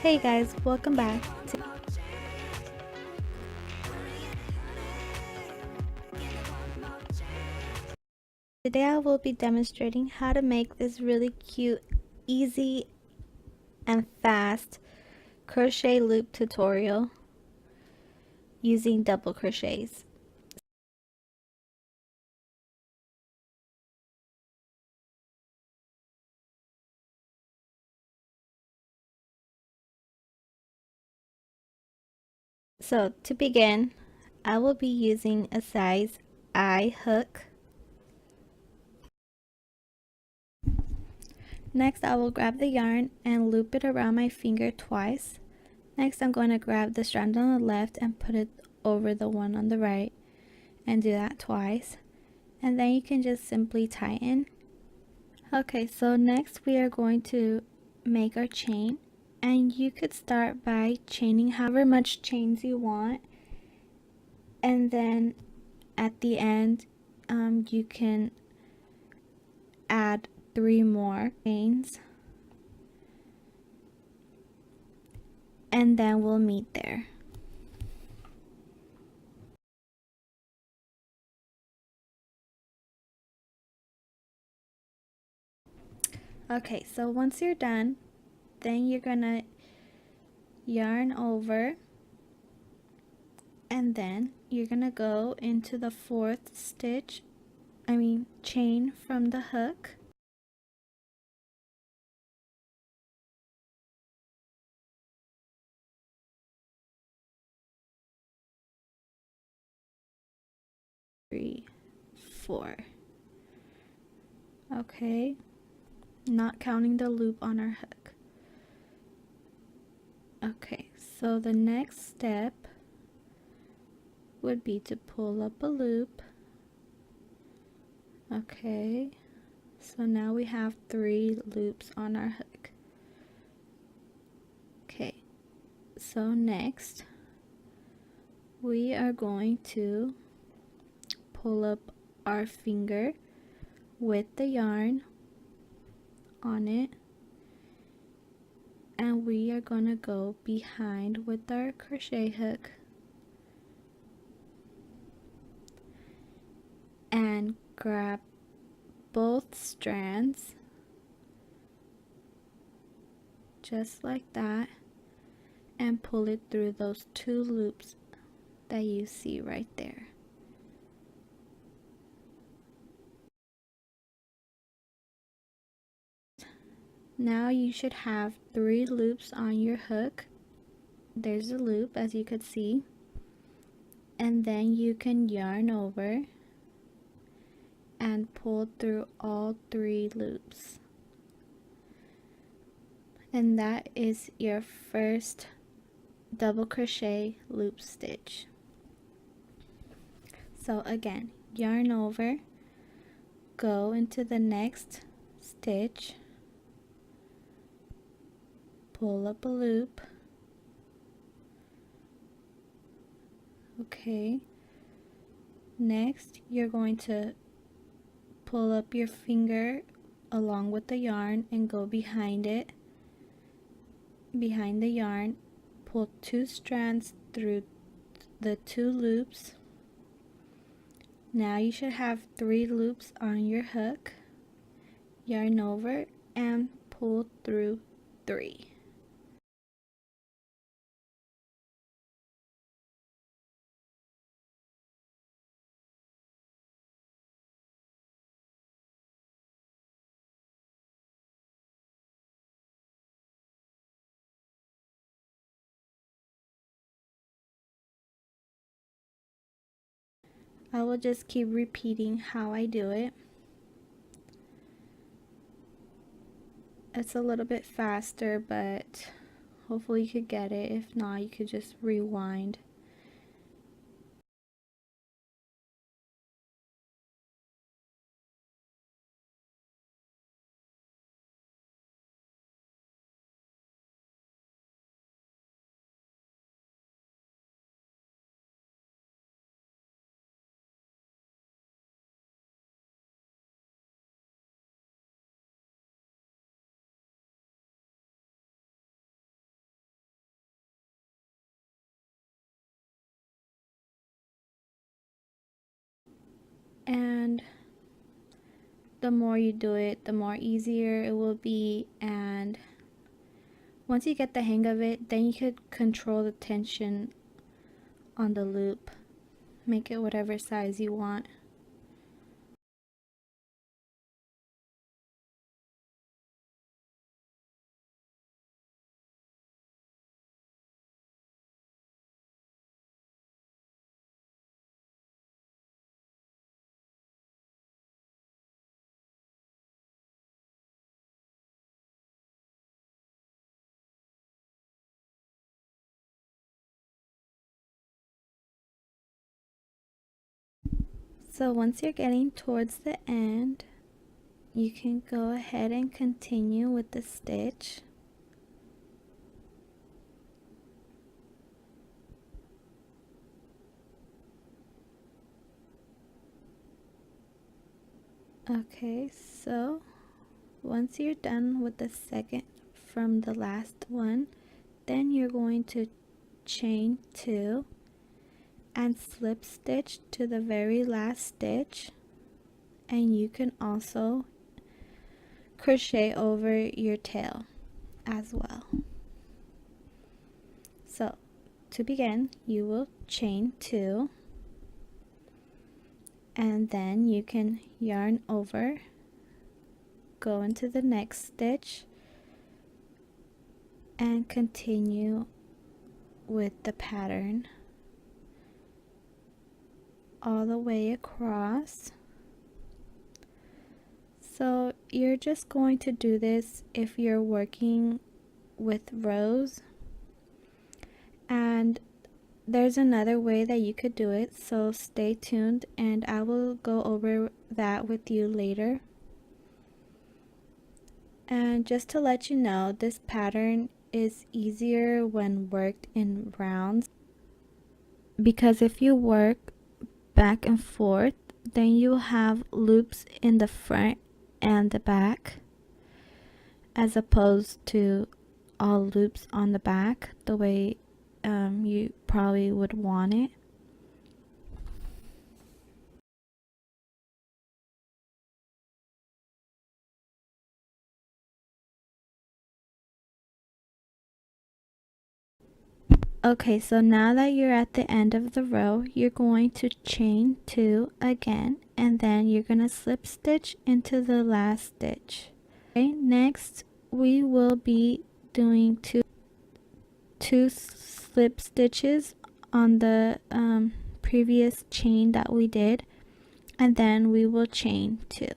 Hey guys, welcome back. Today I will be demonstrating how to make this really cute, easy, and fast crochet loop tutorial using double crochets. So to begin, I will be using a size I hook. Next, I will grab the yarn and loop it around my finger twice. Next, I'm going to grab the strand on the left and put it over the one on the right and do that twice. And then you can just simply tighten. Okay, so next we are going to make our chain, and you could start by chaining however much chains you want, and then at the end you can add 3 more chains, and then we'll meet there. Okay, so once you're done, then you're gonna yarn over, and then you're gonna go into the 4th chain from the hook. Three, 4. Okay, not counting the loop on our hook. Okay, so the next step would be to pull up a loop. Okay, so now we have 3 loops on our hook. Okay, so next we are going to pull up our finger with the yarn on it, and we are going to go behind with our crochet hook and grab both strands just like that and pull it through those 2 loops that you see right there. Now you should have 3 loops on your hook. There's a loop, as you could see, and then you can yarn over and pull through all 3 loops, and that is your first double crochet loop stitch. So again, yarn over, go into the next stitch, pull up a loop. Okay, next you're going to pull up your finger along with the yarn and go behind it, behind the yarn, pull 2 strands through the 2 loops. Now you should have 3 loops on your hook, yarn over and pull through 3. I will just keep repeating how I do it. It's a little bit faster, but hopefully you could get it. If not, you could just rewind. and the more you do it, the more easier it will be. And once you get the hang of it, then you could control the tension on the loop, make it whatever size you want. So once you're getting towards the end, you can go ahead and continue with the stitch. Okay, so once you're done with the second from the last one, then you're going to chain 2 and slip stitch to the very last stitch, and you can also crochet over your tail as well. So to begin, you will chain 2 and then you can yarn over, go into the next stitch, and continue with the pattern all the way across. So you're just going to do this if you're working with rows, and there's another way that you could do it, so stay tuned and I will go over that with you later. And just to let you know, this pattern is easier when worked in rounds, because if you work back and forth, then you'll have loops in the front and the back, as opposed to all loops on the back the way you probably would want it. Okay, so now that you're at the end of the row, you're going to chain 2 again, and then you're going to slip stitch into the last stitch. Okay, next we will be doing two slip stitches on the previous chain that we did, and then we will chain 2,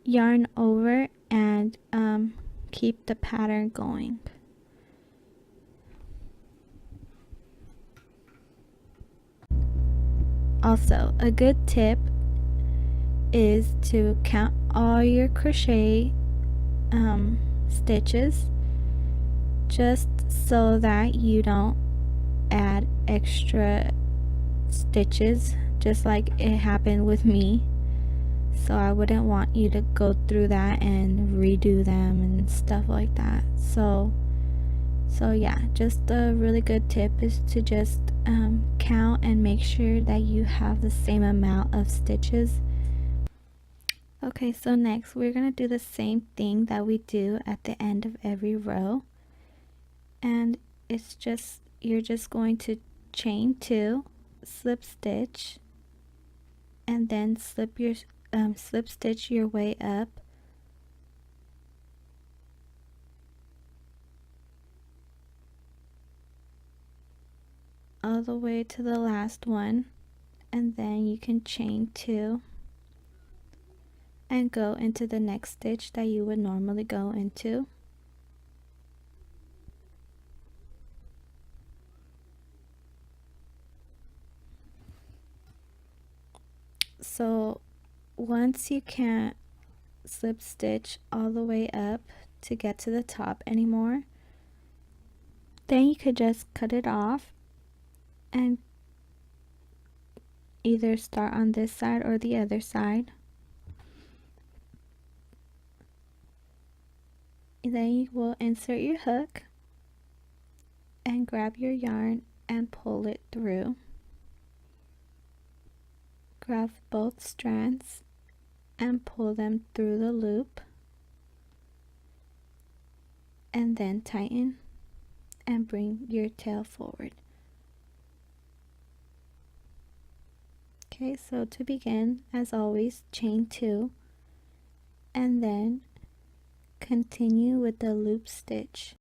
yarn over, and keep the pattern going. Also, a good tip is to count all your crochet stitches, just so that you don't add extra stitches, just like it happened with me. So I wouldn't want you to go through that and redo them and stuff like that. So yeah, just a really good tip is to just count and make sure that you have the same amount of stitches. Okay, so next we're going to do the same thing that we do at the end of every row, and it's just, you're just going to chain 2, slip stitch, and then slip stitch your way up all the way to the last one, and then you can chain 2 and go into the next stitch that you would normally go into. So once you can't slip stitch all the way up to get to the top anymore, then you could just cut it off and either start on this side or the other side. Then you will insert your hook and grab your yarn and pull it through. grab both strands and pull them through the loop, and then tighten and bring your tail forward. Okay, so to begin, as always, chain 2 and then continue with the loop stitch.